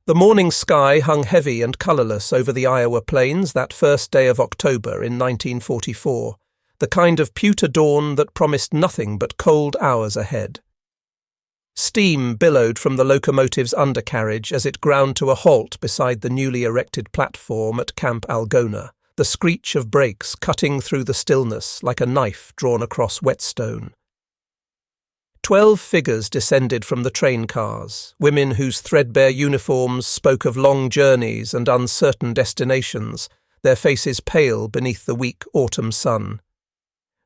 The morning sky hung heavy and colourless over the Iowa plains that first day of October in 1944, the kind of pewter dawn that promised nothing but cold hours ahead. Steam billowed from the locomotive's undercarriage as it ground to a halt beside the newly erected platform at Camp Algona, the screech of brakes cutting through the stillness like a knife drawn across whetstone. 12 figures descended from the train cars, women whose threadbare uniforms spoke of long journeys and uncertain destinations, their faces pale beneath the weak autumn sun.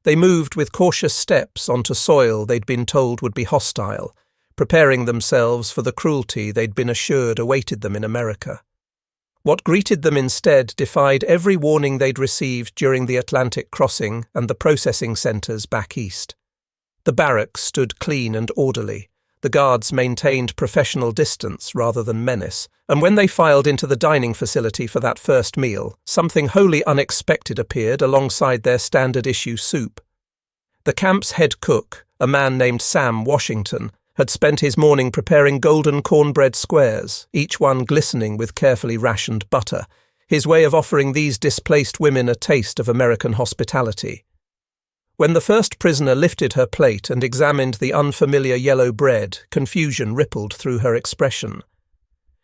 They moved with cautious steps onto soil they'd been told would be hostile, preparing themselves for the cruelty they'd been assured awaited them in America. What greeted them instead defied every warning they'd received during the Atlantic crossing and the processing centres back east. The barracks stood clean and orderly. The guards maintained professional distance rather than menace, and when they filed into the dining facility for that first meal, something wholly unexpected appeared alongside their standard-issue soup. The camp's head cook, a man named Sam Washington, had spent his morning preparing golden cornbread squares, each one glistening with carefully rationed butter, his way of offering these displaced women a taste of American hospitality. When the first prisoner lifted her plate and examined the unfamiliar yellow bread, confusion rippled through her expression.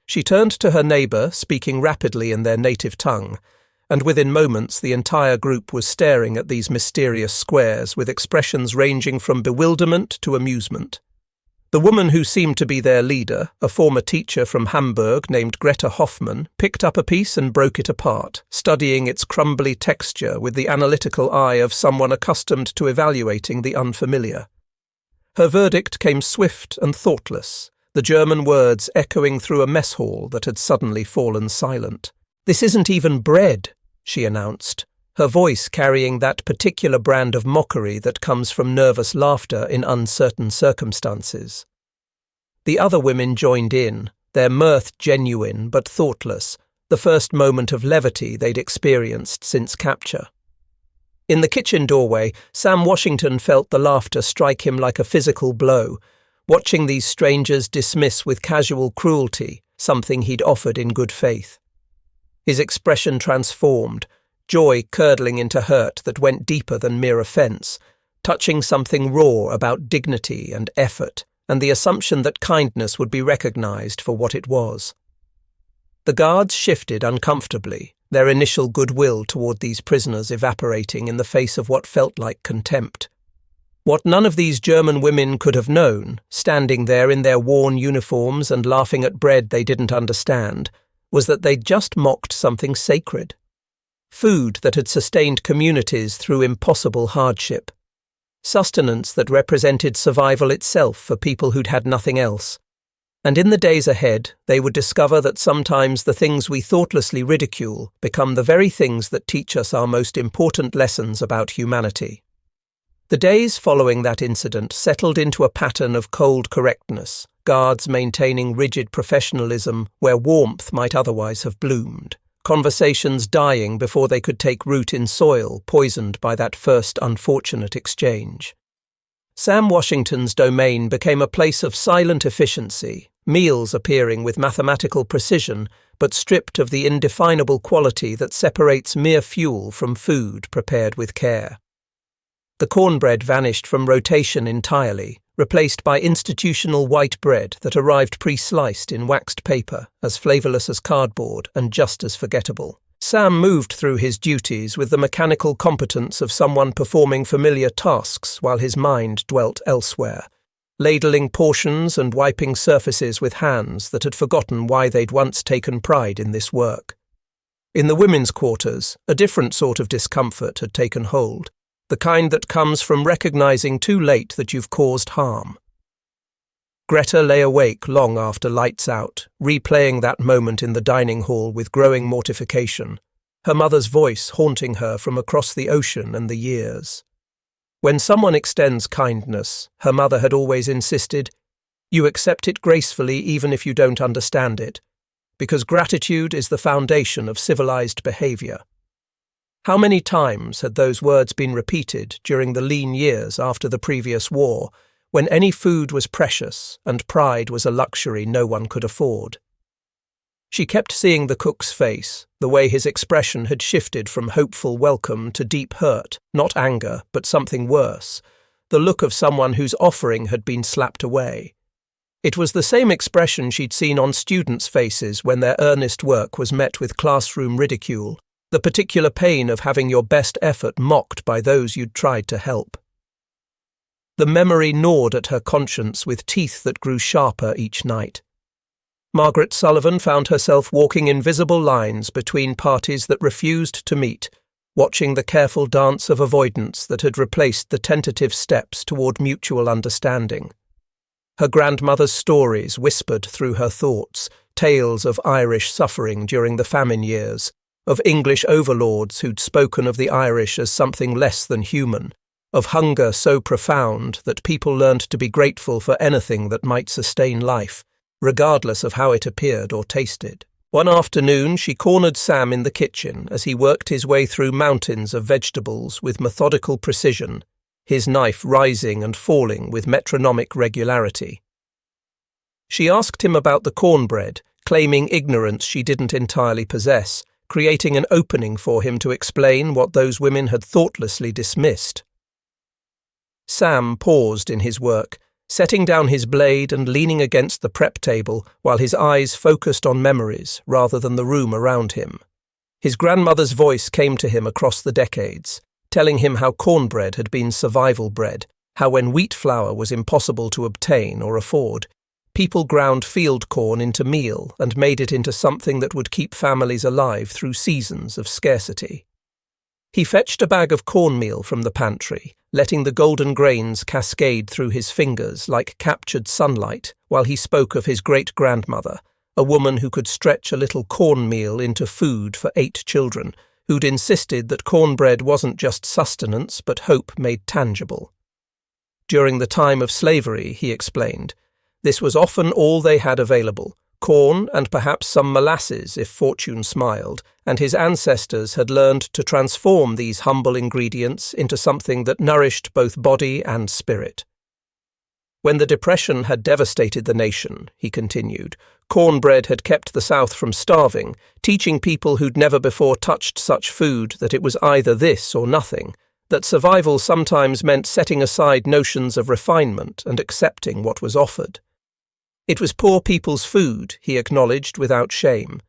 She turned to her neighbour, speaking rapidly in their native tongue, and within moments the entire group was staring at these mysterious squares with expressions ranging from bewilderment to amusement. The woman who seemed to be their leader, a former teacher from Hamburg named Greta Hoffman, picked up a piece and broke it apart, studying its crumbly texture with the analytical eye of someone accustomed to evaluating the unfamiliar. Her verdict came swift and thoughtless, the German words echoing through a mess hall that had suddenly fallen silent. "This isn't even bread," she announced, her voice carrying that particular brand of mockery that comes from nervous laughter in uncertain circumstances. The other women joined in, their mirth genuine but thoughtless, the first moment of levity they'd experienced since capture. In the kitchen doorway, Sam Washington felt the laughter strike him like a physical blow, watching these strangers dismiss with casual cruelty something he'd offered in good faith. His expression transformed, joy curdling into hurt that went deeper than mere offence, touching something raw about dignity and effort, and the assumption that kindness would be recognised for what it was. The guards shifted uncomfortably, their initial goodwill toward these prisoners evaporating in the face of what felt like contempt. What none of these German women could have known, standing there in their worn uniforms and laughing at bread they didn't understand, was that they'd just mocked something sacred. Food that had sustained communities through impossible hardship. Sustenance that represented survival itself for people who'd had nothing else. And in the days ahead, they would discover that sometimes the things we thoughtlessly ridicule become the very things that teach us our most important lessons about humanity. The days following that incident settled into a pattern of cold correctness, guards maintaining rigid professionalism where warmth might otherwise have bloomed. Conversations dying before they could take root in soil poisoned by that first unfortunate exchange. Sam Washington's domain became a place of silent efficiency, meals appearing with mathematical precision but stripped of the indefinable quality that separates mere fuel from food prepared with care. The cornbread vanished from rotation entirely, replaced by institutional white bread that arrived pre-sliced in waxed paper, as flavourless as cardboard and just as forgettable. Sam moved through his duties with the mechanical competence of someone performing familiar tasks while his mind dwelt elsewhere, ladling portions and wiping surfaces with hands that had forgotten why they'd once taken pride in this work. In the women's quarters, a different sort of discomfort had taken hold, the kind that comes from recognizing too late that you've caused harm. Greta lay awake long after lights out, replaying that moment in the dining hall with growing mortification, her mother's voice haunting her from across the ocean and the years. When someone extends kindness, her mother had always insisted, you accept it gracefully even if you don't understand it, because gratitude is the foundation of civilized behavior. How many times had those words been repeated during the lean years after the previous war, when any food was precious and pride was a luxury no one could afford? She kept seeing the cook's face, the way his expression had shifted from hopeful welcome to deep hurt, not anger, but something worse, the look of someone whose offering had been slapped away. It was the same expression she'd seen on students' faces when their earnest work was met with classroom ridicule, the particular pain of having your best effort mocked by those you'd tried to help. The memory gnawed at her conscience with teeth that grew sharper each night. Margaret Sullivan found herself walking invisible lines between parties that refused to meet, watching the careful dance of avoidance that had replaced the tentative steps toward mutual understanding. Her grandmother's stories whispered through her thoughts, tales of Irish suffering during the famine years, of English overlords who'd spoken of the Irish as something less than human, of hunger so profound that people learned to be grateful for anything that might sustain life, regardless of how it appeared or tasted. One afternoon she cornered Sam in the kitchen as he worked his way through mountains of vegetables with methodical precision, his knife rising and falling with metronomic regularity. She asked him about the cornbread, claiming ignorance she didn't entirely possess, creating an opening for him to explain what those women had thoughtlessly dismissed. Sam paused in his work, setting down his blade and leaning against the prep table while his eyes focused on memories rather than the room around him. His grandmother's voice came to him across the decades, telling him how cornbread had been survival bread, how when wheat flour was impossible to obtain or afford, people ground field corn into meal and made it into something that would keep families alive through seasons of scarcity. He fetched a bag of cornmeal from the pantry, letting the golden grains cascade through his fingers like captured sunlight while he spoke of his great-grandmother, a woman who could stretch a little cornmeal into food for 8 children, who'd insisted that cornbread wasn't just sustenance but hope made tangible. During the time of slavery, he explained, this was often all they had available, corn and perhaps some molasses if fortune smiled, and his ancestors had learned to transform these humble ingredients into something that nourished both body and spirit. When the Depression had devastated the nation, he continued, cornbread had kept the South from starving, teaching people who'd never before touched such food that it was either this or nothing, that survival sometimes meant setting aside notions of refinement and accepting what was offered. It was poor people's food, he acknowledged without shame,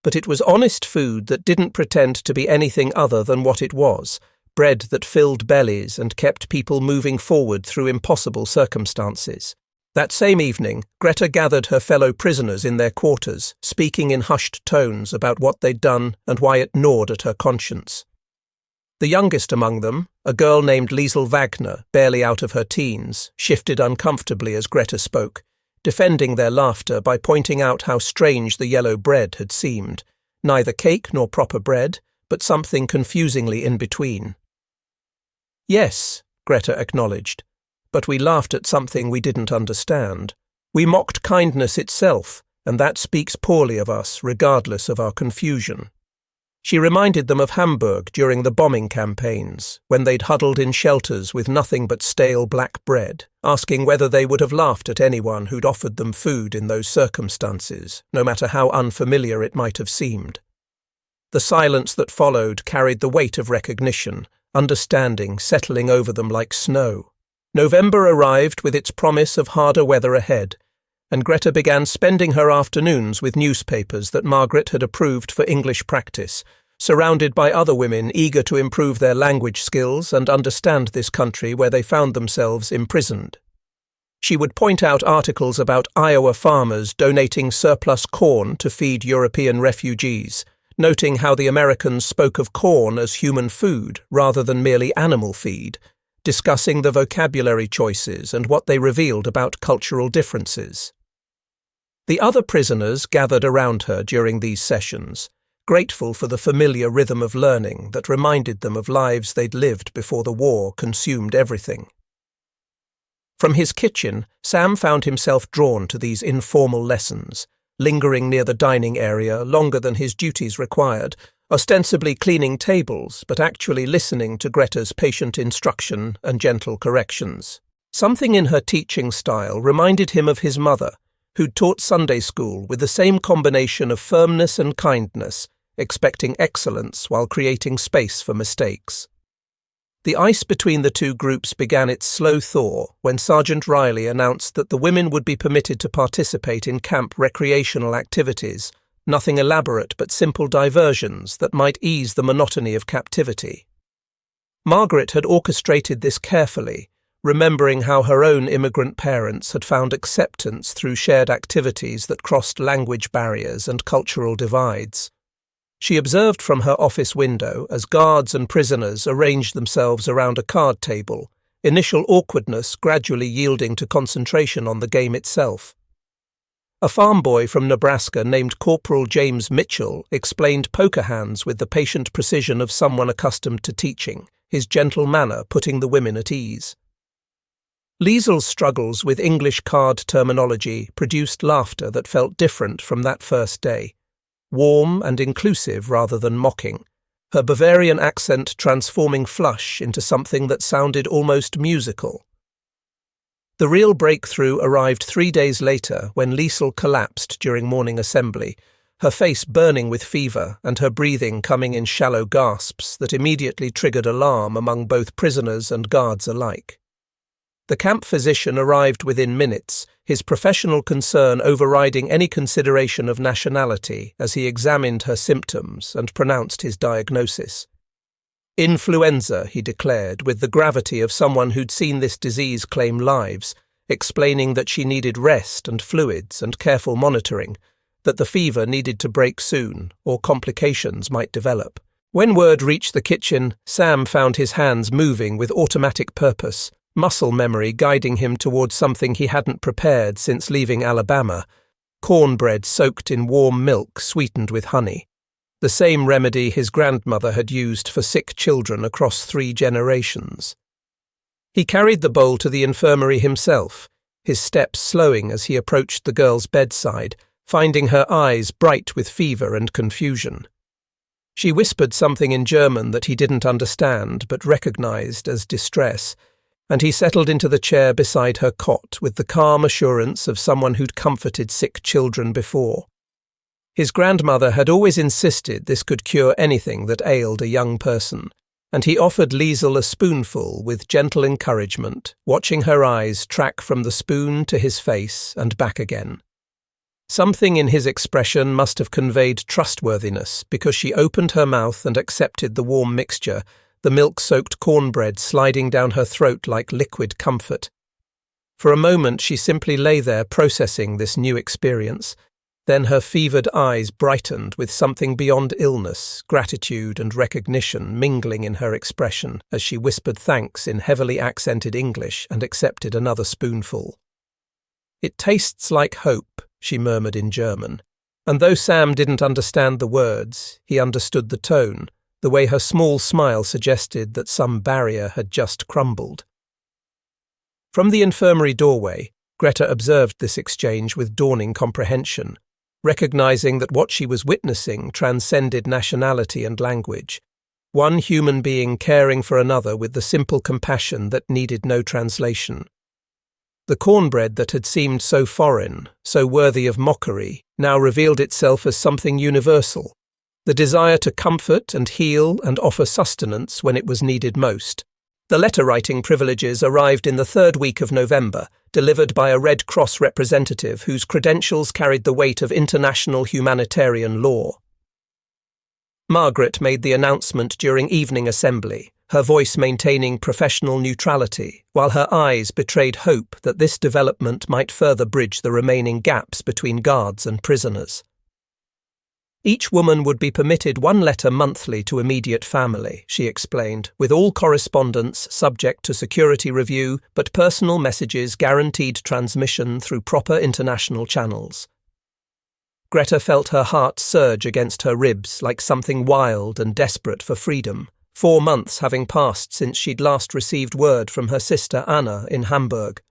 but it was honest food that didn't pretend to be anything other than what it was, bread that filled bellies and kept people moving forward through impossible circumstances. That same evening, Greta gathered her fellow prisoners in their quarters, speaking in hushed tones about what they'd done and why it gnawed at her conscience. The youngest among them, a girl named Liesl Wagner, barely out of her teens, shifted uncomfortably as Greta spoke, defending their laughter by pointing out how strange the yellow bread had seemed, neither cake nor proper bread, but something confusingly in between. Yes, Greta acknowledged, but we laughed at something we didn't understand. We mocked kindness itself, and that speaks poorly of us, regardless of our confusion. She reminded them of Hamburg during the bombing campaigns, when they'd huddled in shelters with nothing but stale black bread, asking whether they would have laughed at anyone who'd offered them food in those circumstances, no matter how unfamiliar it might have seemed. The silence that followed carried the weight of recognition, understanding settling over them like snow. November arrived with its promise of harder weather ahead, and Greta began spending her afternoons with newspapers that Margaret had approved for English practice, surrounded by other women eager to improve their language skills and understand this country where they found themselves imprisoned. She would point out articles about Iowa farmers donating surplus corn to feed European refugees, noting how the Americans spoke of corn as human food rather than merely animal feed, discussing the vocabulary choices and what they revealed about cultural differences. The other prisoners gathered around her during these sessions, grateful for the familiar rhythm of learning that reminded them of lives they'd lived before the war consumed everything. From his kitchen, Sam found himself drawn to these informal lessons, lingering near the dining area longer than his duties required, ostensibly cleaning tables but actually listening to Greta's patient instruction and gentle corrections. Something in her teaching style reminded him of his mother, who'd taught Sunday school with the same combination of firmness and kindness, expecting excellence while creating space for mistakes. The ice between the two groups began its slow thaw when Sergeant Riley announced that the women would be permitted to participate in camp recreational activities, nothing elaborate but simple diversions that might ease the monotony of captivity. Margaret had orchestrated this carefully, remembering how her own immigrant parents had found acceptance through shared activities that crossed language barriers and cultural divides. She observed from her office window as guards and prisoners arranged themselves around a card table, initial awkwardness gradually yielding to concentration on the game itself. A farm boy from Nebraska named Corporal James Mitchell explained poker hands with the patient precision of someone accustomed to teaching, his gentle manner putting the women at ease. Liesel's struggles with English card terminology produced laughter that felt different from that first day. Warm and inclusive rather than mocking, her Bavarian accent transforming flush into something that sounded almost musical. The real breakthrough arrived 3 days later when Liesel collapsed during morning assembly, her face burning with fever and her breathing coming in shallow gasps that immediately triggered alarm among both prisoners and guards alike. The camp physician arrived within minutes, his professional concern overriding any consideration of nationality as he examined her symptoms and pronounced his diagnosis. Influenza, he declared, with the gravity of someone who'd seen this disease claim lives, explaining that she needed rest and fluids and careful monitoring, that the fever needed to break soon, or complications might develop. When word reached the kitchen, Sam found his hands moving with automatic purpose, muscle memory guiding him towards something he hadn't prepared since leaving Alabama, cornbread soaked in warm milk sweetened with honey, the same remedy his grandmother had used for sick children across 3 generations. He carried the bowl to the infirmary himself, his steps slowing as he approached the girl's bedside, finding her eyes bright with fever and confusion. She whispered something in German that he didn't understand but recognized as distress, and he settled into the chair beside her cot with the calm assurance of someone who'd comforted sick children before. His grandmother had always insisted this could cure anything that ailed a young person, and he offered Liesel a spoonful with gentle encouragement, watching her eyes track from the spoon to his face and back again. Something in his expression must have conveyed trustworthiness because she opened her mouth and accepted the warm mixture, the milk-soaked cornbread sliding down her throat like liquid comfort. For a moment she simply lay there processing this new experience. Then her fevered eyes brightened with something beyond illness, gratitude and recognition mingling in her expression as she whispered thanks in heavily accented English and accepted another spoonful. "It tastes like hope," she murmured in German, and though Sam didn't understand the words, he understood the tone, the way her small smile suggested that some barrier had just crumbled. From the infirmary doorway, Greta observed this exchange with dawning comprehension, recognizing that what she was witnessing transcended nationality and language, one human being caring for another with the simple compassion that needed no translation. The cornbread that had seemed so foreign, so worthy of mockery, now revealed itself as something universal, the desire to comfort and heal and offer sustenance when it was needed most. The letter-writing privileges arrived in the 3rd week of November, delivered by a Red Cross representative whose credentials carried the weight of international humanitarian law. Margaret made the announcement during evening assembly, her voice maintaining professional neutrality, while her eyes betrayed hope that this development might further bridge the remaining gaps between guards and prisoners. Each woman would be permitted 1 letter monthly to immediate family, she explained, with all correspondence subject to security review, but personal messages guaranteed transmission through proper international channels. Greta felt her heart surge against her ribs like something wild and desperate for freedom, 4 months having passed since she'd last received word from her sister Anna in Hamburg.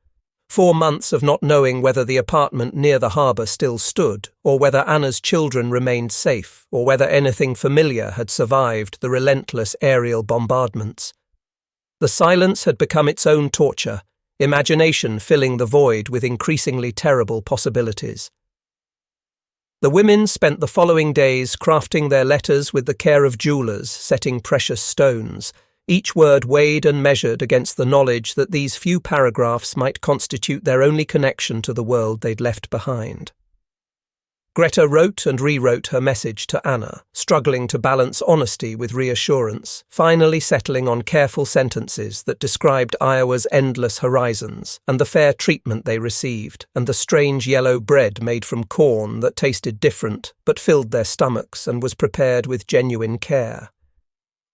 4 months of not knowing whether the apartment near the harbour still stood, or whether Anna's children remained safe, or whether anything familiar had survived the relentless aerial bombardments. The silence had become its own torture, imagination filling the void with increasingly terrible possibilities. The women spent the following days crafting their letters with the care of jewelers setting precious stones, each word weighed and measured against the knowledge that these few paragraphs might constitute their only connection to the world they'd left behind. Greta wrote and rewrote her message to Anna, struggling to balance honesty with reassurance, finally settling on careful sentences that described Iowa's endless horizons and the fair treatment they received and the strange yellow bread made from corn that tasted different but filled their stomachs and was prepared with genuine care.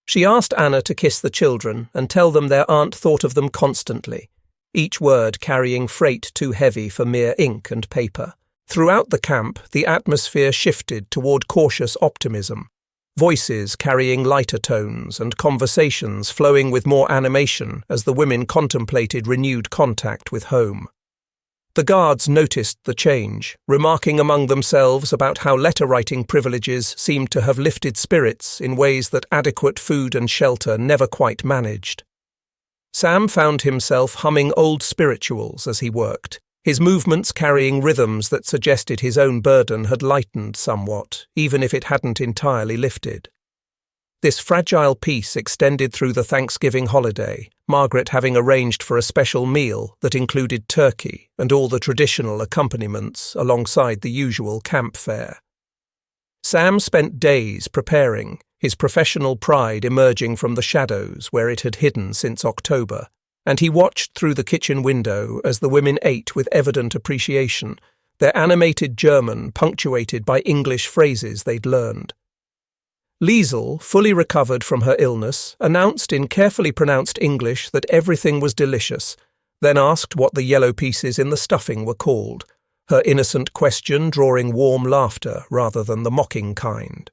She asked Anna to kiss the children and tell them their aunt thought of them constantly, each word carrying freight too heavy for mere ink and paper. Throughout the camp, the atmosphere shifted toward cautious optimism, voices carrying lighter tones and conversations flowing with more animation as the women contemplated renewed contact with home. The guards noticed the change, remarking among themselves about how letter-writing privileges seemed to have lifted spirits in ways that adequate food and shelter never quite managed. Sam found himself humming old spirituals as he worked, his movements carrying rhythms that suggested his own burden had lightened somewhat, even if it hadn't entirely lifted. This fragile peace extended through the Thanksgiving holiday, Margaret having arranged for a special meal that included turkey and all the traditional accompaniments alongside the usual camp fare. Sam spent days preparing, his professional pride emerging from the shadows where it had hidden since October, and he watched through the kitchen window as the women ate with evident appreciation, their animated German punctuated by English phrases they'd learned. Liesel, fully recovered from her illness, announced in carefully pronounced English that everything was delicious, then asked what the yellow pieces in the stuffing were called, her innocent question drawing warm laughter rather than the mocking kind.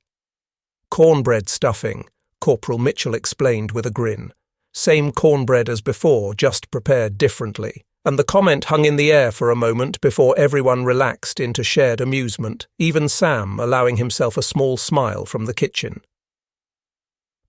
Cornbread stuffing, Corporal Mitchell explained with a grin. Same cornbread as before, just prepared differently, and the comment hung in the air for a moment before everyone relaxed into shared amusement, even Sam allowing himself a small smile from the kitchen.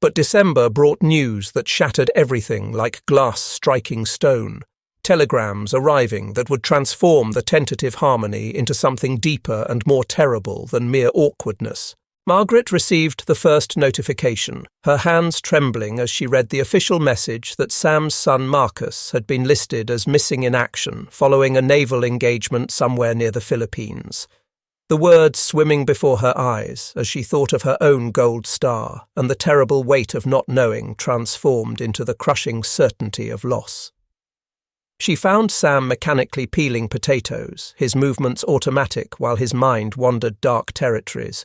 But December brought news that shattered everything like glass striking stone, telegrams arriving that would transform the tentative harmony into something deeper and more terrible than mere awkwardness. Margaret received the first notification, her hands trembling as she read the official message that Sam's son Marcus had been listed as missing in action following a naval engagement somewhere near the Philippines. The words swimming before her eyes as she thought of her own gold star and the terrible weight of not knowing transformed into the crushing certainty of loss. She found Sam mechanically peeling potatoes, his movements automatic while his mind wandered dark territories,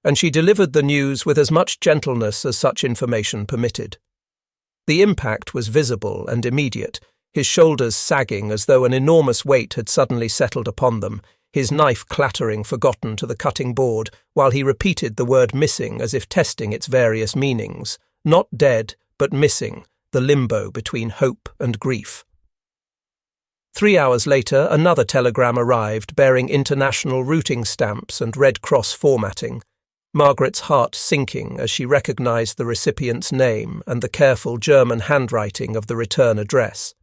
and she delivered the news with as much gentleness as such information permitted. The impact was visible and immediate, his shoulders sagging as though an enormous weight had suddenly settled upon them, his knife clattering forgotten to the cutting board, while he repeated the word missing as if testing its various meanings. Not dead, but missing, the limbo between hope and grief. 3 hours later, another telegram arrived bearing international routing stamps and Red Cross formatting. Margaret's heart sinking as she recognized the recipient's name and the careful German handwriting of the return address.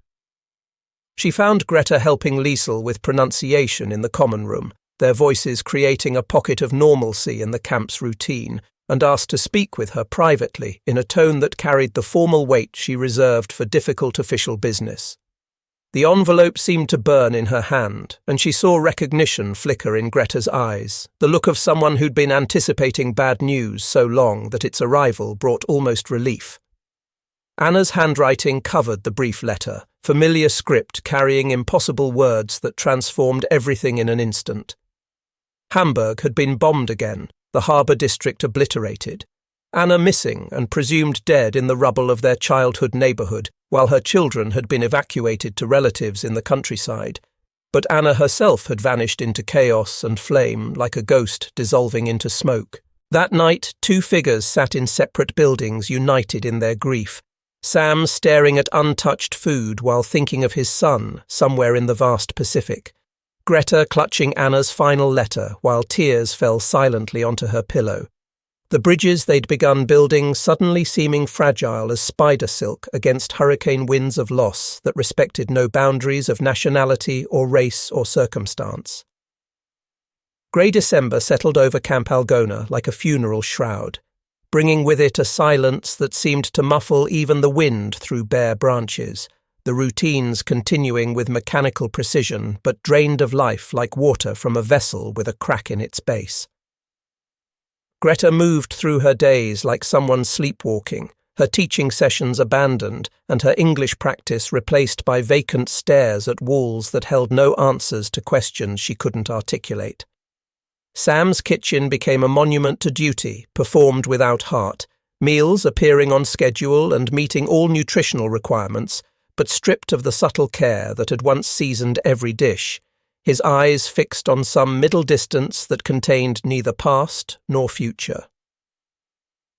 She found Greta helping Liesel with pronunciation in the common room, their voices creating a pocket of normalcy in the camp's routine, and asked to speak with her privately in a tone that carried the formal weight she reserved for difficult official business. The envelope seemed to burn in her hand, and she saw recognition flicker in Greta's eyes, the look of someone who'd been anticipating bad news so long that its arrival brought almost relief. Anna's handwriting covered the brief letter, familiar script carrying impossible words that transformed everything in an instant. Hamburg had been bombed again, the harbour district obliterated. Anna missing and presumed dead in the rubble of their childhood neighbourhood, while her children had been evacuated to relatives in the countryside. But Anna herself had vanished into chaos and flame like a ghost dissolving into smoke. That night, two figures sat in separate buildings united in their grief. Sam staring at untouched food while thinking of his son somewhere in the vast Pacific. Greta clutching Anna's final letter while tears fell silently onto her pillow. the bridges they'd begun building suddenly seeming fragile as spider silk against hurricane winds of loss that respected no boundaries of nationality or race or circumstance. Grey December settled over Camp Algona like a funeral shroud, bringing with it a silence that seemed to muffle even the wind through bare branches, the routines continuing with mechanical precision but drained of life like water from a vessel with a crack in its base. Greta moved through her days like someone sleepwalking, her teaching sessions abandoned and her English practice replaced by vacant stares at walls that held no answers to questions she couldn't articulate. Sam's kitchen became a monument to duty, performed without heart, meals appearing on schedule and meeting all nutritional requirements, but stripped of the subtle care that had once seasoned every dish, his eyes fixed on some middle distance that contained neither past nor future.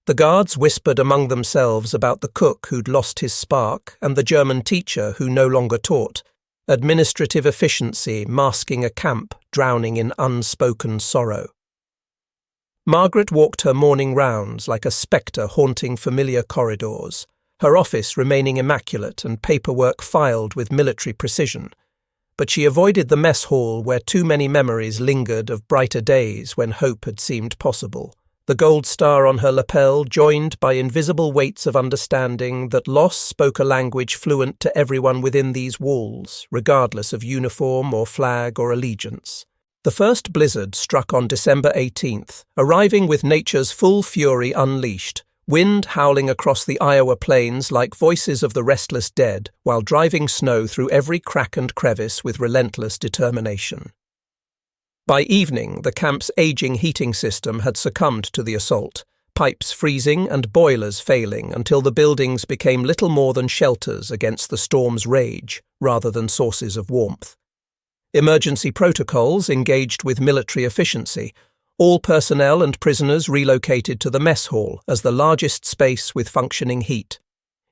The guards whispered among themselves about the cook who'd lost his spark and the German teacher who no longer taught, administrative efficiency masking a camp drowning in unspoken sorrow. Margaret walked her morning rounds like a spectre haunting familiar corridors, her office remaining immaculate and paperwork filed with military precision, but she avoided the mess hall where too many memories lingered of brighter days when hope had seemed possible, the gold star on her lapel joined by invisible weights of understanding that loss spoke a language fluent to everyone within these walls, regardless of uniform or flag or allegiance. The first blizzard struck on December 18th, arriving with nature's full fury unleashed, wind howling across the Iowa plains like voices of the restless dead while driving snow through every crack and crevice with relentless determination. By evening, the camp's aging heating system had succumbed to the assault, pipes freezing and boilers failing until the buildings became little more than shelters against the storm's rage rather than sources of warmth. Emergency protocols engaged with military efficiency, all personnel and prisoners relocated to the mess hall as the largest space with functioning heat.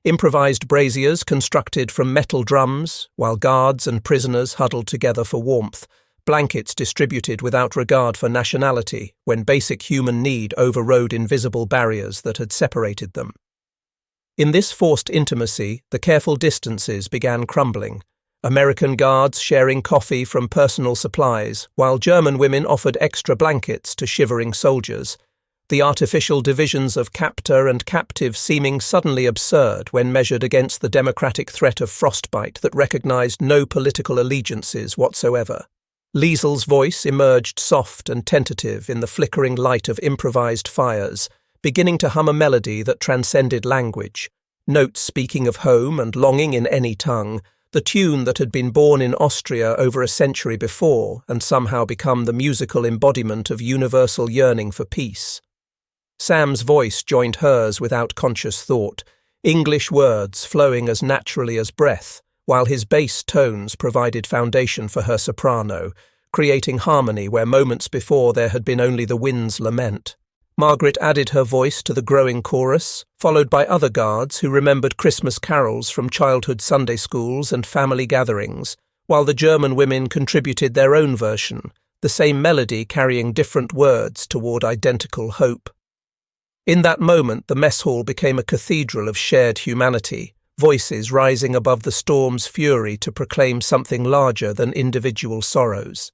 Improvised braziers constructed from metal drums, while guards and prisoners huddled together for warmth, blankets distributed without regard for nationality when basic human need overrode invisible barriers that had separated them. In this forced intimacy, the careful distances began crumbling, American guards sharing coffee from personal supplies, while German women offered extra blankets to shivering soldiers, the artificial divisions of captor and captive seeming suddenly absurd when measured against the democratic threat of frostbite that recognized no political allegiances whatsoever. Liesel's voice emerged soft and tentative in the flickering light of improvised fires, beginning to hum a melody that transcended language, notes speaking of home and longing in any tongue, the tune that had been born in Austria over a century before and somehow become the musical embodiment of universal yearning for peace. Sam's voice joined hers without conscious thought, English words flowing as naturally as breath, while his bass tones provided foundation for her soprano, creating harmony where moments before there had been only the wind's lament. Margaret added her voice to the growing chorus, followed by other guards who remembered Christmas carols from childhood Sunday schools and family gatherings, while the German women contributed their own version, the same melody carrying different words toward identical hope. In that moment, the mess hall became a cathedral of shared humanity, voices rising above the storm's fury to proclaim something larger than individual sorrows.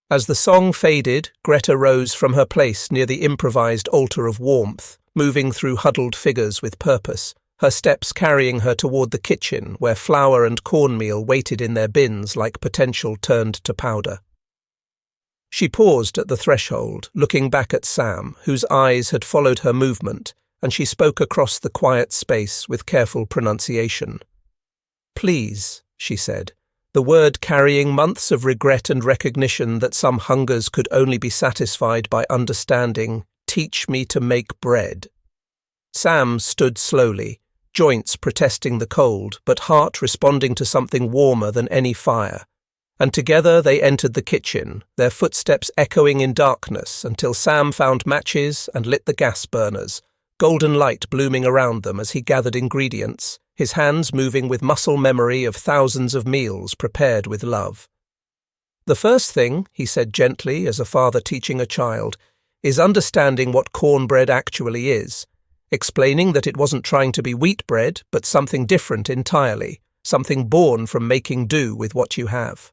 As the song faded, Greta rose from her place near the improvised altar of warmth, moving through huddled figures with purpose, her steps carrying her toward the kitchen where flour and cornmeal waited in their bins like potential turned to powder. She paused at the threshold, looking back at Sam, whose eyes had followed her movement, and she spoke across the quiet space with careful pronunciation. "Please," she said, the word carrying months of regret and recognition that some hungers could only be satisfied by understanding, "Teach me to make bread." Sam stood slowly, joints protesting the cold, but heart responding to something warmer than any fire, and together they entered the kitchen, their footsteps echoing in darkness until Sam found matches and lit the gas burners, golden light blooming around them as he gathered ingredients, his hands moving with muscle memory of thousands of meals prepared with love. "The first thing," he said gently as a father teaching a child, is understanding what cornbread actually is, explaining that it wasn't trying to be wheat bread, but something different entirely, something born from making do with what you have.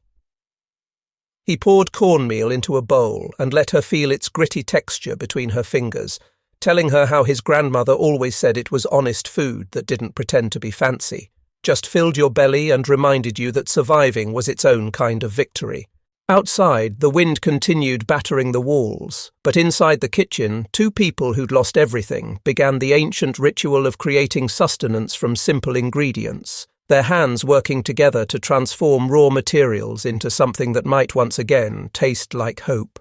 He poured cornmeal into a bowl and let her feel its gritty texture between her fingers, telling her how his grandmother always said it was honest food that didn't pretend to be fancy, just filled your belly and reminded you that surviving was its own kind of victory. Outside, the wind continued battering the walls, but inside the kitchen, two people who'd lost everything began the ancient ritual of creating sustenance from simple ingredients, their hands working together to transform raw materials into something that might once again taste like hope.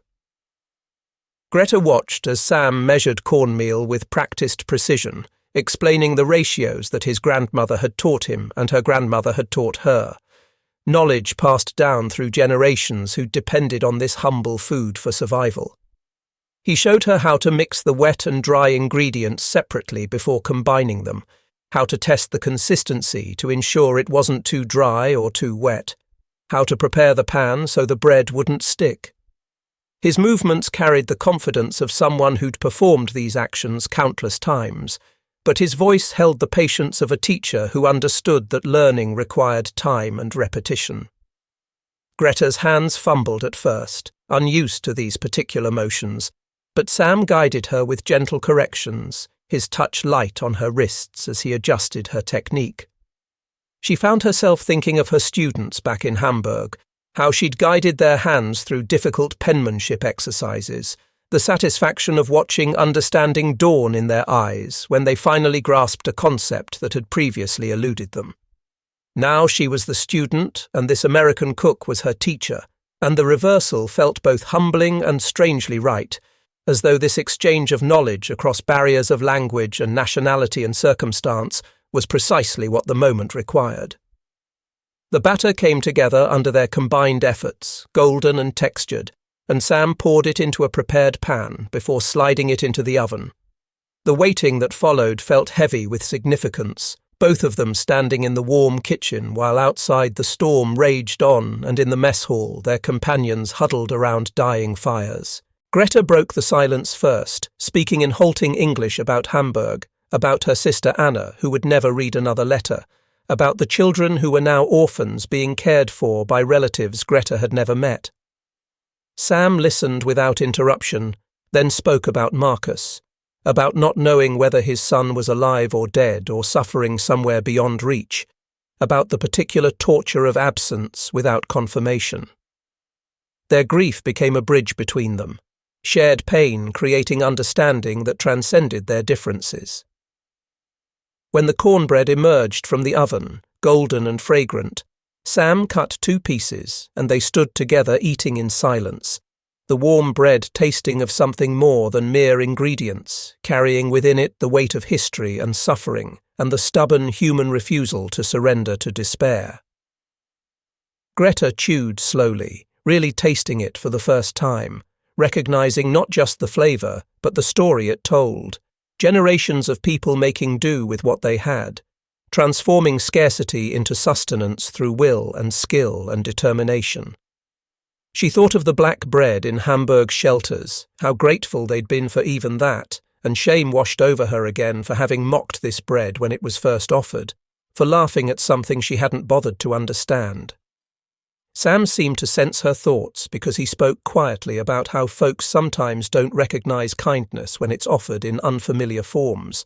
Greta watched as Sam measured cornmeal with practiced precision, explaining the ratios that his grandmother had taught him and her grandmother had taught her. Knowledge passed down through generations who depended on this humble food for survival. He showed her how to mix the wet and dry ingredients separately before combining them, how to test the consistency to ensure it wasn't too dry or too wet, how to prepare the pan so the bread wouldn't stick. His movements carried the confidence of someone who'd performed these actions countless times, but his voice held the patience of a teacher who understood that learning required time and repetition. Greta's hands fumbled at first, unused to these particular motions, but Sam guided her with gentle corrections, his touch light on her wrists as he adjusted her technique. She found herself thinking of her students back in Hamburg, how she'd guided their hands through difficult penmanship exercises, the satisfaction of watching understanding dawn in their eyes when they finally grasped a concept that had previously eluded them. Now she was the student, and this American cook was her teacher, and the reversal felt both humbling and strangely right, as though this exchange of knowledge across barriers of language and nationality and circumstance was precisely what the moment required. The batter came together under their combined efforts, golden and textured, and Sam poured it into a prepared pan before sliding it into the oven. The waiting that followed felt heavy with significance, both of them standing in the warm kitchen while outside the storm raged on and in the mess hall their companions huddled around dying fires. Greta broke the silence first, speaking in halting English about Hamburg, about her sister Anna, who would never read another letter, about the children who were now orphans being cared for by relatives Greta had never met. Sam listened without interruption, then spoke about Marcus, about not knowing whether his son was alive or dead or suffering somewhere beyond reach, about the particular torture of absence without confirmation. Their grief became a bridge between them, shared pain creating understanding that transcended their differences. When the cornbread emerged from the oven, golden and fragrant, Sam cut 2 pieces, and they stood together eating in silence, the warm bread tasting of something more than mere ingredients, carrying within it the weight of history and suffering, and the stubborn human refusal to surrender to despair. Greta chewed slowly, really tasting it for the first time, recognizing not just the flavor, but the story it told, generations of people making do with what they had, transforming scarcity into sustenance through will and skill and determination. She thought of the black bread in Hamburg shelters, how grateful they'd been for even that, and shame washed over her again for having mocked this bread when it was first offered, for laughing at something she hadn't bothered to understand. Sam seemed to sense her thoughts because he spoke quietly about how folks sometimes don't recognize kindness when it's offered in unfamiliar forms,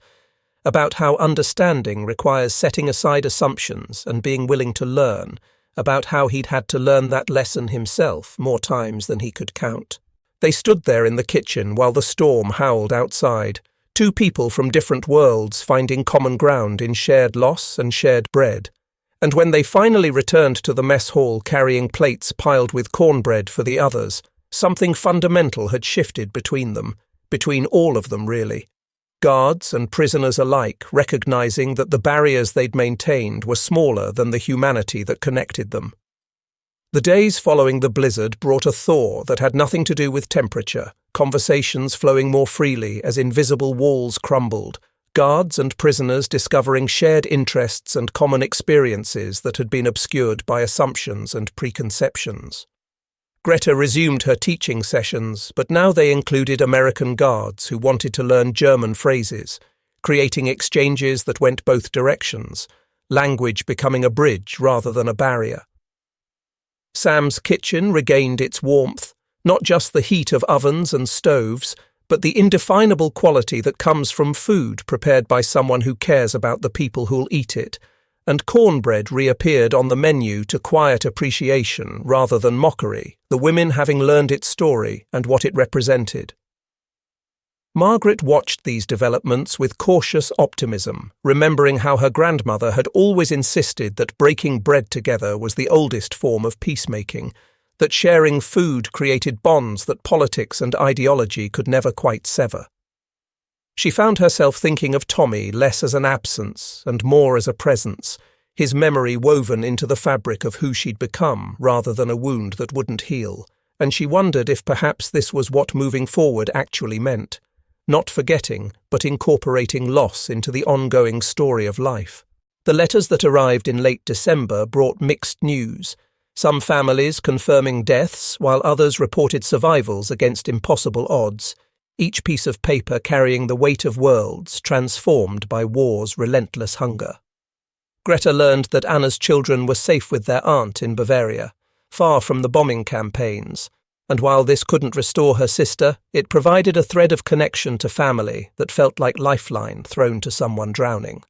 about how understanding requires setting aside assumptions and being willing to learn, about how he'd had to learn that lesson himself more times than he could count. They stood there in the kitchen while the storm howled outside, 2 people from different worlds finding common ground in shared loss and shared bread. And when they finally returned to the mess hall carrying plates piled with cornbread for the others, something fundamental had shifted between them, between all of them really. Guards and prisoners alike recognizing that the barriers they'd maintained were smaller than the humanity that connected them. The days following the blizzard brought a thaw that had nothing to do with temperature, conversations flowing more freely as invisible walls crumbled, guards and prisoners discovering shared interests and common experiences that had been obscured by assumptions and preconceptions. Greta resumed her teaching sessions, but now they included American guards who wanted to learn German phrases, creating exchanges that went both directions, language becoming a bridge rather than a barrier. Sam's kitchen regained its warmth, not just the heat of ovens and stoves, but the indefinable quality that comes from food prepared by someone who cares about the people who'll eat it, and cornbread reappeared on the menu to quiet appreciation rather than mockery, the women having learned its story and what it represented. Margaret watched these developments with cautious optimism, remembering how her grandmother had always insisted that breaking bread together was the oldest form of peacemaking, that sharing food created bonds that politics and ideology could never quite sever. She found herself thinking of Tommy less as an absence and more as a presence, his memory woven into the fabric of who she'd become rather than a wound that wouldn't heal, and she wondered if perhaps this was what moving forward actually meant. Not forgetting, but incorporating loss into the ongoing story of life. The letters that arrived in late December brought mixed news, some families confirming deaths while others reported survivals against impossible odds, each piece of paper carrying the weight of worlds transformed by war's relentless hunger. Greta learned that Anna's children were safe with their aunt in Bavaria, far from the bombing campaigns, and while this couldn't restore her sister, it provided a thread of connection to family that felt like lifeline thrown to someone drowning.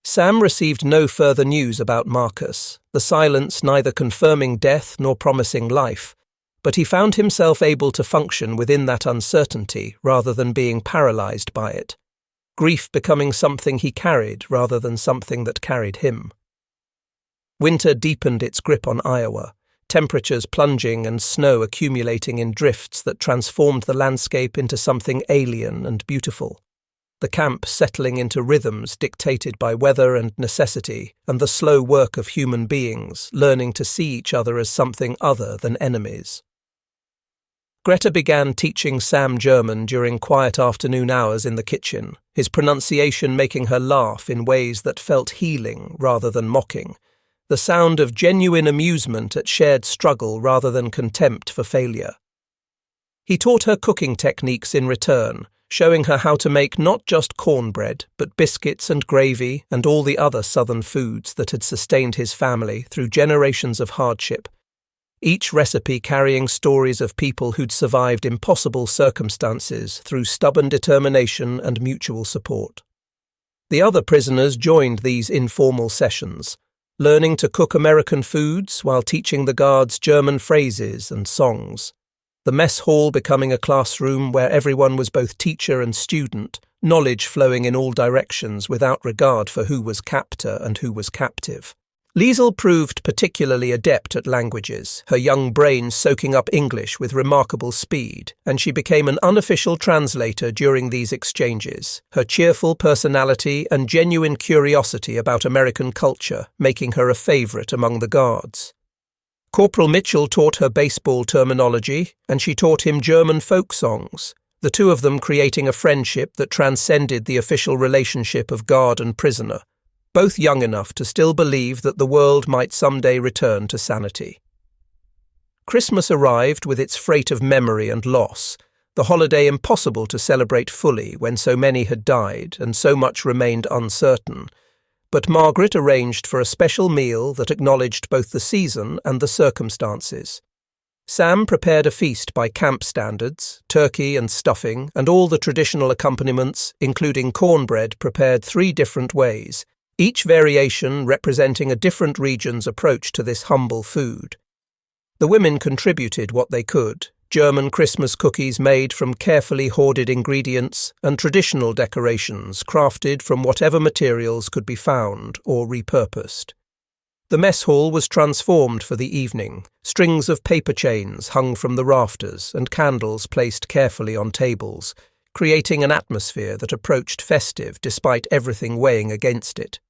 Sam received no further news about Marcus, the silence neither confirming death nor promising life, but he found himself able to function within that uncertainty rather than being paralyzed by it, grief becoming something he carried rather than something that carried him. Winter deepened its grip on Iowa, temperatures plunging and snow accumulating in drifts that transformed the landscape into something alien and beautiful. The camp settling into rhythms dictated by weather and necessity, and the slow work of human beings learning to see each other as something other than enemies. Greta began teaching Sam German during quiet afternoon hours in the kitchen, his pronunciation making her laugh in ways that felt healing rather than mocking, the sound of genuine amusement at shared struggle rather than contempt for failure. He taught her cooking techniques in return, showing her how to make not just cornbread, but biscuits and gravy and all the other southern foods that had sustained his family through generations of hardship, each recipe carrying stories of people who'd survived impossible circumstances through stubborn determination and mutual support. The other prisoners joined these informal sessions, learning to cook American foods while teaching the guards German phrases and songs. The mess hall becoming a classroom where everyone was both teacher and student, knowledge flowing in all directions without regard for who was captor and who was captive. Liesel proved particularly adept at languages, her young brain soaking up English with remarkable speed, and she became an unofficial translator during these exchanges, her cheerful personality and genuine curiosity about American culture making her a favorite among the guards. Corporal Mitchell taught her baseball terminology, and she taught him German folk songs, the two of them creating a friendship that transcended the official relationship of guard and prisoner, both young enough to still believe that the world might someday return to sanity. Christmas arrived with its freight of memory and loss, the holiday impossible to celebrate fully when so many had died and so much remained uncertain, but Margaret arranged for a special meal that acknowledged both the season and the circumstances. Sam prepared a feast by camp standards, turkey and stuffing, and all the traditional accompaniments, including cornbread prepared 3 different ways, each variation representing a different region's approach to this humble food. The women contributed what they could, German Christmas cookies made from carefully hoarded ingredients and traditional decorations crafted from whatever materials could be found or repurposed. The mess hall was transformed for the evening, strings of paper chains hung from the rafters and candles placed carefully on tables, creating an atmosphere that approached festive despite everything weighing against it.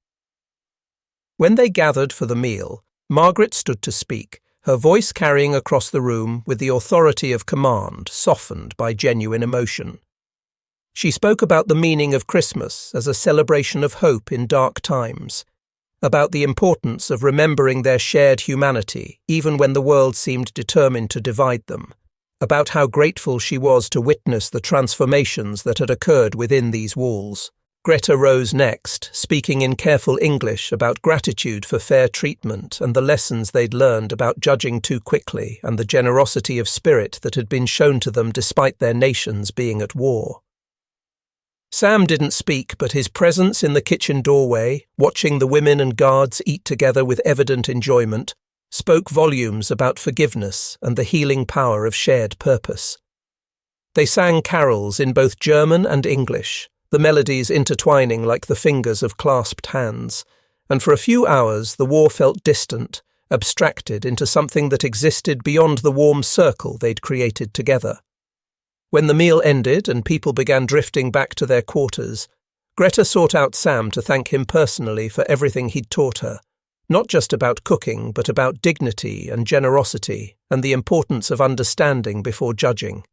When they gathered for the meal, Margaret stood to speak, her voice carrying across the room with the authority of command softened by genuine emotion. She spoke about the meaning of Christmas as a celebration of hope in dark times, about the importance of remembering their shared humanity even when the world seemed determined to divide them, about how grateful she was to witness the transformations that had occurred within these walls. Greta rose next, speaking in careful English about gratitude for fair treatment and the lessons they'd learned about judging too quickly and the generosity of spirit that had been shown to them despite their nations being at war. Sam didn't speak, but his presence in the kitchen doorway, watching the women and guards eat together with evident enjoyment, spoke volumes about forgiveness and the healing power of shared purpose. They sang carols in both German and English, the melodies intertwining like the fingers of clasped hands, and for a few hours the war felt distant, abstracted into something that existed beyond the warm circle they'd created together. When the meal ended and people began drifting back to their quarters, Greta sought out Sam to thank him personally for everything he'd taught her, not just about cooking, but about dignity and generosity and the importance of understanding before judging.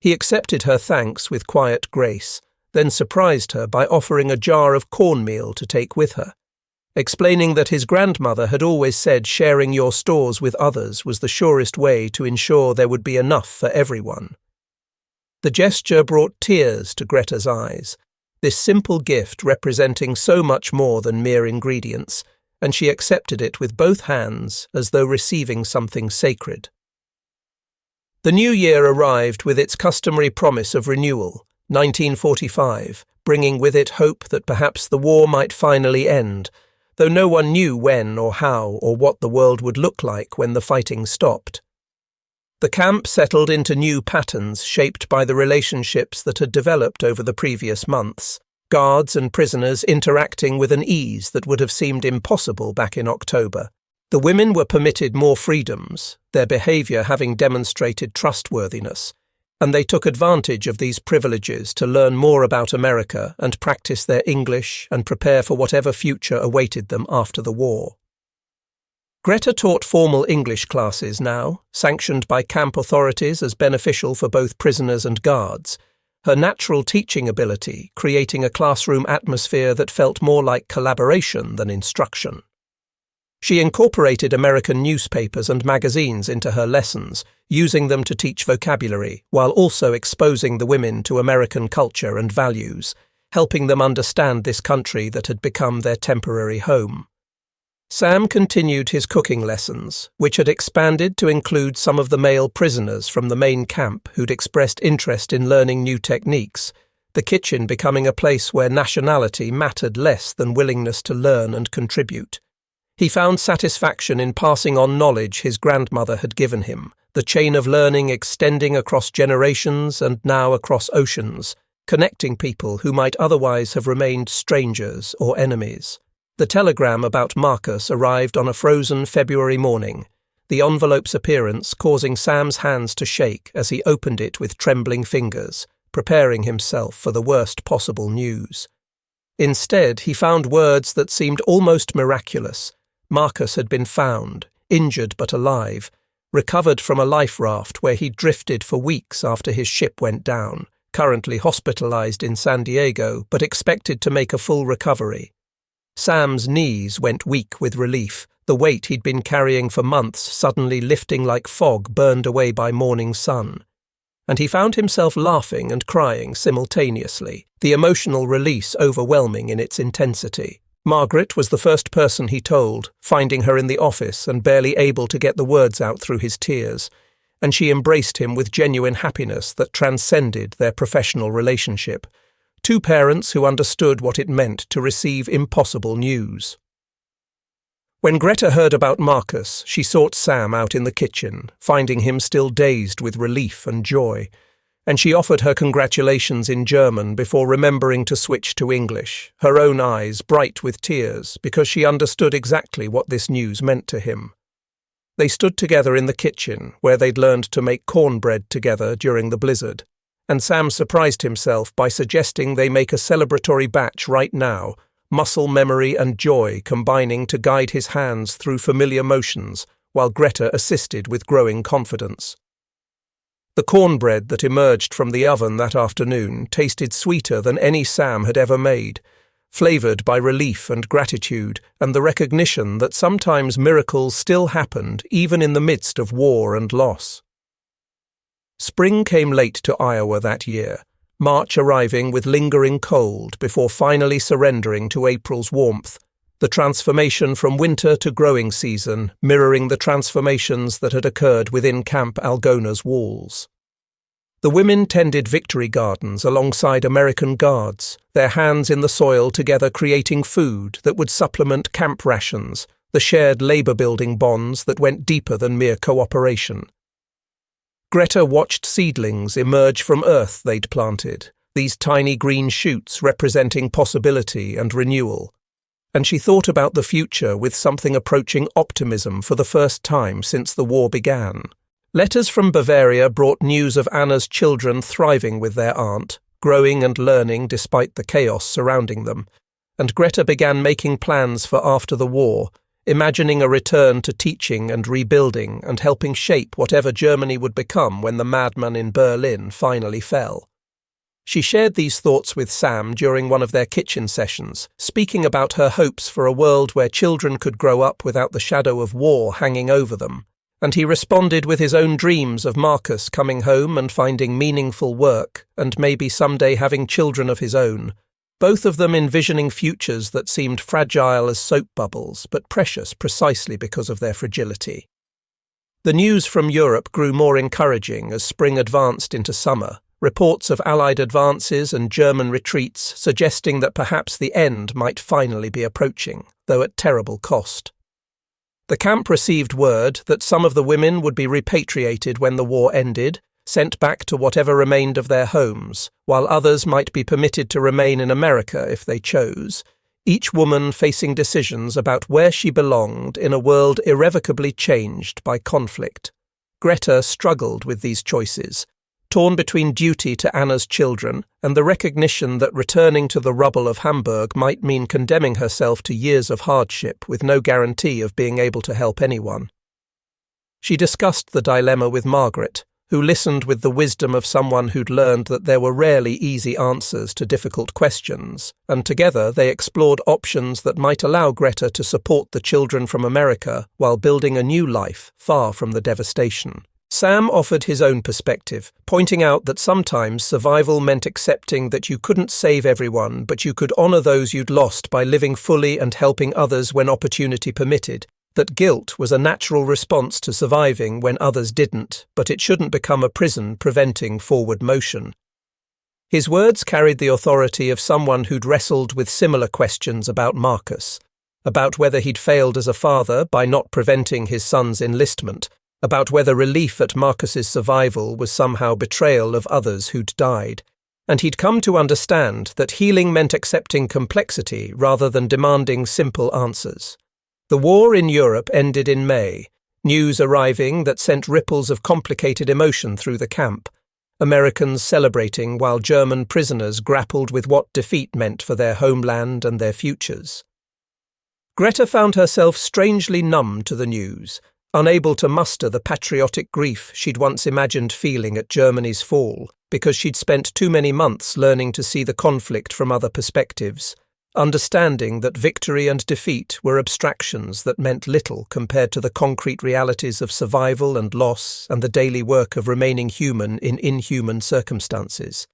He accepted her thanks with quiet grace, then surprised her by offering a jar of cornmeal to take with her, explaining that his grandmother had always said sharing your stores with others was the surest way to ensure there would be enough for everyone. The gesture brought tears to Greta's eyes, this simple gift representing so much more than mere ingredients, and she accepted it with both hands as though receiving something sacred. The new year arrived with its customary promise of renewal, 1945, bringing with it hope that perhaps the war might finally end, though no one knew when or how or what the world would look like when the fighting stopped. The camp settled into new patterns shaped by the relationships that had developed over the previous months, guards and prisoners interacting with an ease that would have seemed impossible back in October. The women were permitted more freedoms, their behaviour having demonstrated trustworthiness, and they took advantage of these privileges to learn more about America and practice their English and prepare for whatever future awaited them after the war. Greta taught formal English classes now, sanctioned by camp authorities as beneficial for both prisoners and guards, her natural teaching ability creating a classroom atmosphere that felt more like collaboration than instruction. She incorporated American newspapers and magazines into her lessons, using them to teach vocabulary, while also exposing the women to American culture and values, helping them understand this country that had become their temporary home. Sam continued his cooking lessons, which had expanded to include some of the male prisoners from the main camp who'd expressed interest in learning new techniques, the kitchen becoming a place where nationality mattered less than willingness to learn and contribute. He found satisfaction in passing on knowledge his grandmother had given him, the chain of learning extending across generations and now across oceans, connecting people who might otherwise have remained strangers or enemies. The telegram about Marcus arrived on a frozen February morning, the envelope's appearance causing Sam's hands to shake as he opened it with trembling fingers, preparing himself for the worst possible news. Instead, he found words that seemed almost miraculous. Marcus had been found, injured but alive, recovered from a life raft where he'd drifted for weeks after his ship went down, currently hospitalized in San Diego but expected to make a full recovery. Sam's knees went weak with relief, the weight he'd been carrying for months suddenly lifting like fog burned away by morning sun. And he found himself laughing and crying simultaneously, the emotional release overwhelming in its intensity. Margaret was the first person he told, finding her in the office and barely able to get the words out through his tears, and she embraced him with genuine happiness that transcended their professional relationship. Two parents who understood what it meant to receive impossible news. When Greta heard about Marcus, she sought Sam out in the kitchen, finding him still dazed with relief and joy, and she offered her congratulations in German before remembering to switch to English, her own eyes bright with tears because she understood exactly what this news meant to him. They stood together in the kitchen, where they'd learned to make cornbread together during the blizzard, and Sam surprised himself by suggesting they make a celebratory batch right now, muscle memory and joy combining to guide his hands through familiar motions, while Greta assisted with growing confidence. The cornbread that emerged from the oven that afternoon tasted sweeter than any Sam had ever made, flavoured by relief and gratitude and the recognition that sometimes miracles still happened even in the midst of war and loss. Spring came late to Iowa that year, March arriving with lingering cold before finally surrendering to April's warmth, the transformation from winter to growing season mirroring the transformations that had occurred within Camp Algona's walls. The women tended victory gardens alongside American guards, their hands in the soil together creating food that would supplement camp rations, the shared labour-building bonds that went deeper than mere cooperation. Greta watched seedlings emerge from earth they'd planted, these tiny green shoots representing possibility and renewal, and she thought about the future with something approaching optimism for the first time since the war began. Letters from Bavaria brought news of Anna's children thriving with their aunt, growing and learning despite the chaos surrounding them, and Greta began making plans for after the war, imagining a return to teaching and rebuilding and helping shape whatever Germany would become when the madman in Berlin finally fell. She shared these thoughts with Sam during one of their kitchen sessions, speaking about her hopes for a world where children could grow up without the shadow of war hanging over them. And he responded with his own dreams of Marcus coming home and finding meaningful work and maybe someday having children of his own, both of them envisioning futures that seemed fragile as soap bubbles but precious precisely because of their fragility. The news from Europe grew more encouraging as spring advanced into summer, reports of Allied advances and German retreats suggesting that perhaps the end might finally be approaching, though at terrible cost. The camp received word that some of the women would be repatriated when the war ended, sent back to whatever remained of their homes, while others might be permitted to remain in America if they chose, each woman facing decisions about where she belonged in a world irrevocably changed by conflict. Greta struggled with these choices, torn between duty to Anna's children and the recognition that returning to the rubble of Hamburg might mean condemning herself to years of hardship with no guarantee of being able to help anyone. She discussed the dilemma with Margaret, who listened with the wisdom of someone who'd learned that there were rarely easy answers to difficult questions, and together they explored options that might allow Greta to support the children from America while building a new life far from the devastation. Sam offered his own perspective, pointing out that sometimes survival meant accepting that you couldn't save everyone, but you could honour those you'd lost by living fully and helping others when opportunity permitted, that guilt was a natural response to surviving when others didn't, but it shouldn't become a prison preventing forward motion. His words carried the authority of someone who'd wrestled with similar questions about Marcus, about whether he'd failed as a father by not preventing his son's enlistment, about whether relief at Marcus's survival was somehow betrayal of others who'd died, and he'd come to understand that healing meant accepting complexity rather than demanding simple answers. The war in Europe ended in May, news arriving that sent ripples of complicated emotion through the camp, Americans celebrating while German prisoners grappled with what defeat meant for their homeland and their futures. Greta found herself strangely numb to the news, unable to muster the patriotic grief she'd once imagined feeling at Germany's fall, because she'd spent too many months learning to see the conflict from other perspectives, understanding that victory and defeat were abstractions that meant little compared to the concrete realities of survival and loss and the daily work of remaining human in inhuman circumstances.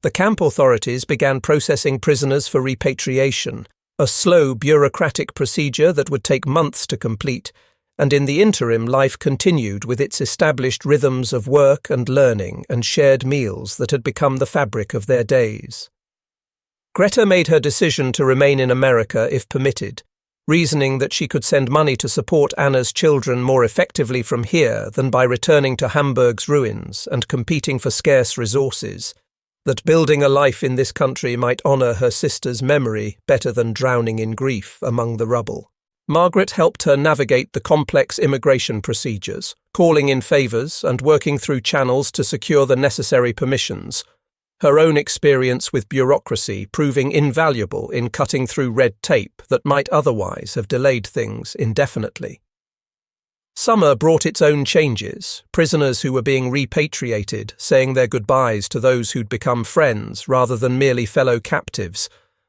The camp authorities began processing prisoners for repatriation, a slow bureaucratic procedure that would take months to complete, and in the interim life continued with its established rhythms of work and learning and shared meals that had become the fabric of their days. Greta made her decision to remain in America if permitted, reasoning that she could send money to support Anna's children more effectively from here than by returning to Hamburg's ruins and competing for scarce resources, that building a life in this country might honour her sister's memory better than drowning in grief among the rubble. Margaret helped her navigate the complex immigration procedures, calling in favours and working through channels to secure the necessary permissions, her own experience with bureaucracy proving invaluable in cutting through red tape that might otherwise have delayed things indefinitely. Summer brought its own changes, prisoners who were being repatriated saying their goodbyes to those who'd become friends rather than merely fellow captives,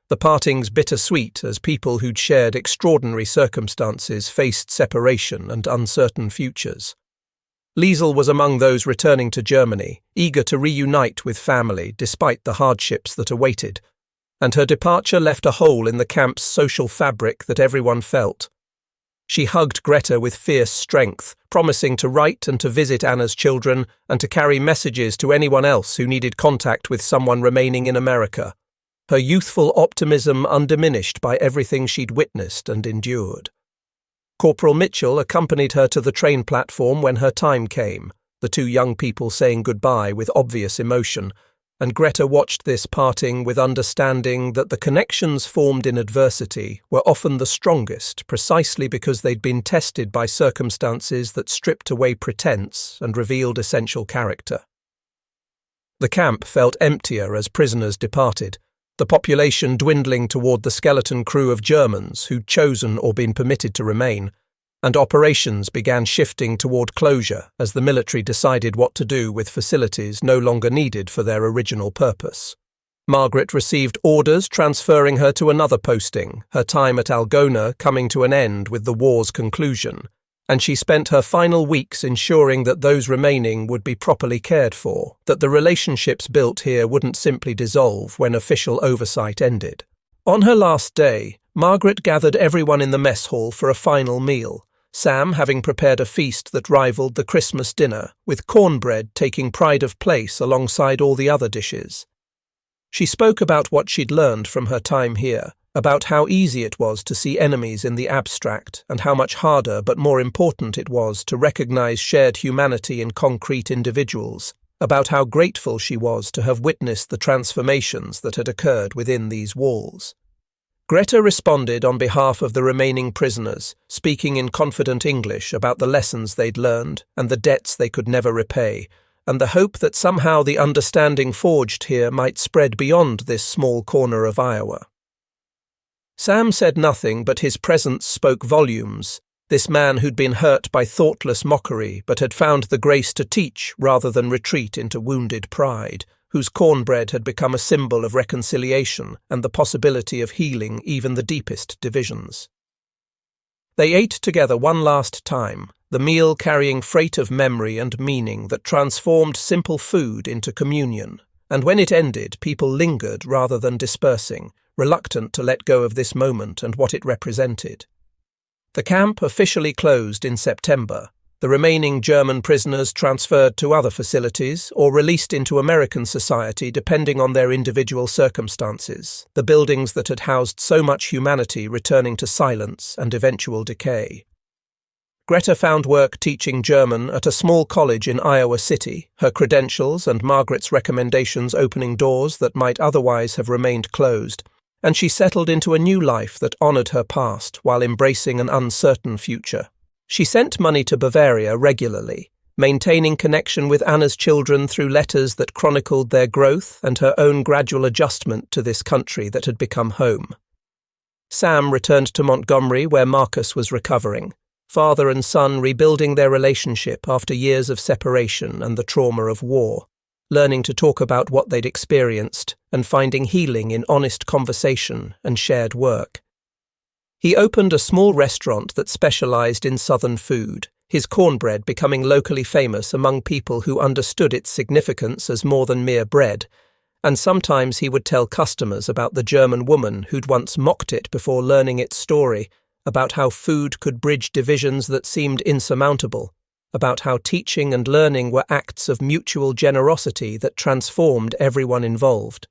the partings bittersweet as people who'd shared extraordinary circumstances faced separation and uncertain futures. Liesel was among those returning to Germany, eager to reunite with family despite the hardships that awaited, and her departure left a hole in the camp's social fabric that everyone felt. She hugged Greta with fierce strength, promising to write and to visit Anna's children and to carry messages to anyone else who needed contact with someone remaining in America, her youthful optimism undiminished by everything she'd witnessed and endured. Corporal Mitchell accompanied her to the train platform when her time came, the two young people saying goodbye with obvious emotion, and Greta watched this parting with understanding that the connections formed in adversity were often the strongest precisely because they'd been tested by circumstances that stripped away pretense and revealed essential character. The camp felt emptier as prisoners departed, the population dwindling toward the skeleton crew of Germans who'd chosen or been permitted to remain, and operations began shifting toward closure as the military decided what to do with facilities no longer needed for their original purpose. Margaret received orders transferring her to another posting, her time at Algona coming to an end with the war's conclusion, and she spent her final weeks ensuring that those remaining would be properly cared for, that the relationships built here wouldn't simply dissolve when official oversight ended. On her last day, Margaret gathered everyone in the mess hall for a final meal, Sam having prepared a feast that rivaled the Christmas dinner, with cornbread taking pride of place alongside all the other dishes. She spoke about what she'd learned from her time here, about how easy it was to see enemies in the abstract and how much harder but more important it was to recognize shared humanity in concrete individuals, about how grateful she was to have witnessed the transformations that had occurred within these walls. Greta responded on behalf of the remaining prisoners, speaking in confident English about the lessons they'd learned and the debts they could never repay, and the hope that somehow the understanding forged here might spread beyond this small corner of Iowa. Sam said nothing, but his presence spoke volumes, this man who'd been hurt by thoughtless mockery but had found the grace to teach rather than retreat into wounded pride, whose cornbread had become a symbol of reconciliation and the possibility of healing even the deepest divisions. They ate together one last time, the meal carrying freight of memory and meaning that transformed simple food into communion, and when it ended, people lingered rather than dispersing, reluctant to let go of this moment and what it represented. The camp officially closed in September, the remaining German prisoners transferred to other facilities or released into American society depending on their individual circumstances, the buildings that had housed so much humanity returning to silence and eventual decay. Greta found work teaching German at a small college in Iowa City, her credentials and Margaret's recommendations opening doors that might otherwise have remained closed, and she settled into a new life that honored her past while embracing an uncertain future. She sent money to Bavaria regularly, maintaining connection with Anna's children through letters that chronicled their growth and her own gradual adjustment to this country that had become home. Sam returned to Montgomery where Marcus was recovering, father and son rebuilding their relationship after years of separation and the trauma of war, learning to talk about what they'd experienced and finding healing in honest conversation and shared work. He opened a small restaurant that specialized in Southern food, his cornbread becoming locally famous among people who understood its significance as more than mere bread, and sometimes he would tell customers about the German woman who'd once mocked it before learning its story, about how food could bridge divisions that seemed insurmountable, about how teaching and learning were acts of mutual generosity that transformed everyone involved.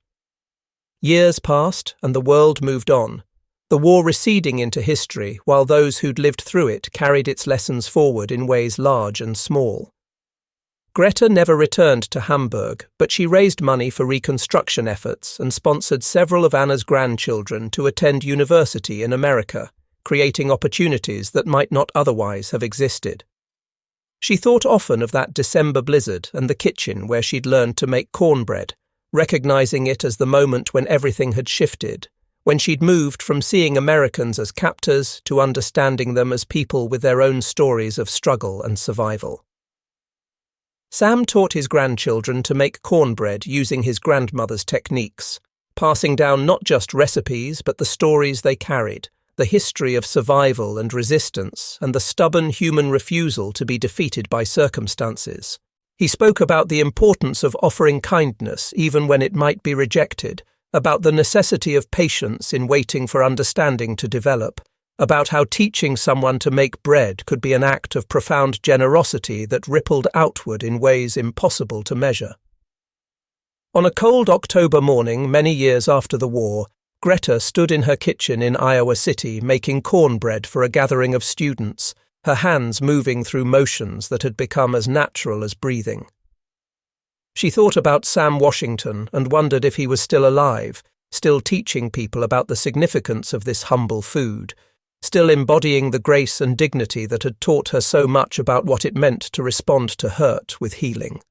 Years passed and the world moved on, the war receding into history while those who'd lived through it carried its lessons forward in ways large and small. Greta never returned to Hamburg, but she raised money for reconstruction efforts and sponsored several of Anna's grandchildren to attend university in America, creating opportunities that might not otherwise have existed. She thought often of that December blizzard and the kitchen where she'd learned to make cornbread, recognizing it as the moment when everything had shifted, when she'd moved from seeing Americans as captors to understanding them as people with their own stories of struggle and survival. Sam taught his grandchildren to make cornbread using his grandmother's techniques, passing down not just recipes but the stories they carried, the history of survival and resistance, and the stubborn human refusal to be defeated by circumstances. He spoke about the importance of offering kindness even when it might be rejected, about the necessity of patience in waiting for understanding to develop, about how teaching someone to make bread could be an act of profound generosity that rippled outward in ways impossible to measure. On a cold October morning many years after the war, Greta stood in her kitchen in Iowa City making cornbread for a gathering of students, her hands moving through motions that had become as natural as breathing. She thought about Sam Washington and wondered if he was still alive, still teaching people about the significance of this humble food, still embodying the grace and dignity that had taught her so much about what it meant to respond to hurt with healing.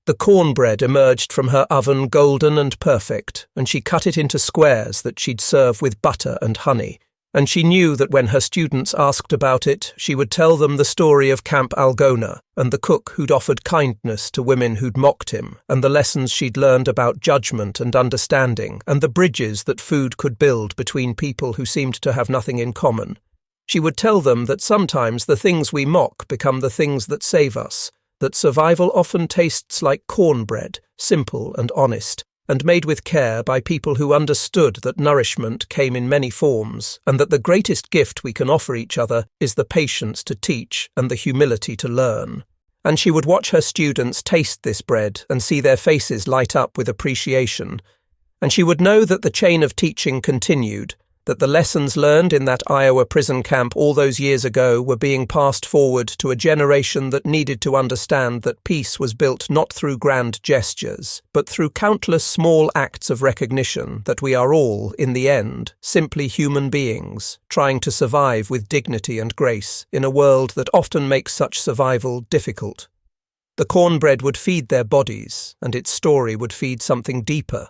The cornbread emerged from her oven golden and perfect, and she cut it into squares that she'd serve with butter and honey, and she knew that when her students asked about it, she would tell them the story of Camp Algona and the cook who'd offered kindness to women who'd mocked him, and the lessons she'd learned about judgment and understanding, and the bridges that food could build between people who seemed to have nothing in common. She would tell them that sometimes the things we mock become the things that save us, that survival often tastes like cornbread, simple and honest, and made with care by people who understood that nourishment came in many forms, and that the greatest gift we can offer each other is the patience to teach and the humility to learn. And she would watch her students taste this bread and see their faces light up with appreciation, and she would know that the chain of teaching continued, that the lessons learned in that Iowa prison camp all those years ago were being passed forward to a generation that needed to understand that peace was built not through grand gestures, but through countless small acts of recognition that we are all, in the end, simply human beings, trying to survive with dignity and grace in a world that often makes such survival difficult. The cornbread would feed their bodies, and its story would feed something deeper.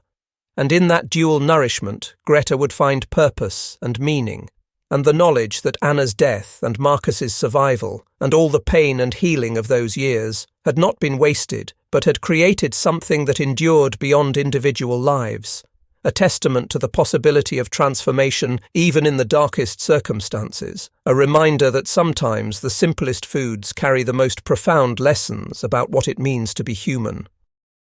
And in that dual nourishment, Greta would find purpose and meaning, and the knowledge that Anna's death and Marcus's survival, and all the pain and healing of those years, had not been wasted, but had created something that endured beyond individual lives, a testament to the possibility of transformation even in the darkest circumstances, a reminder that sometimes the simplest foods carry the most profound lessons about what it means to be human.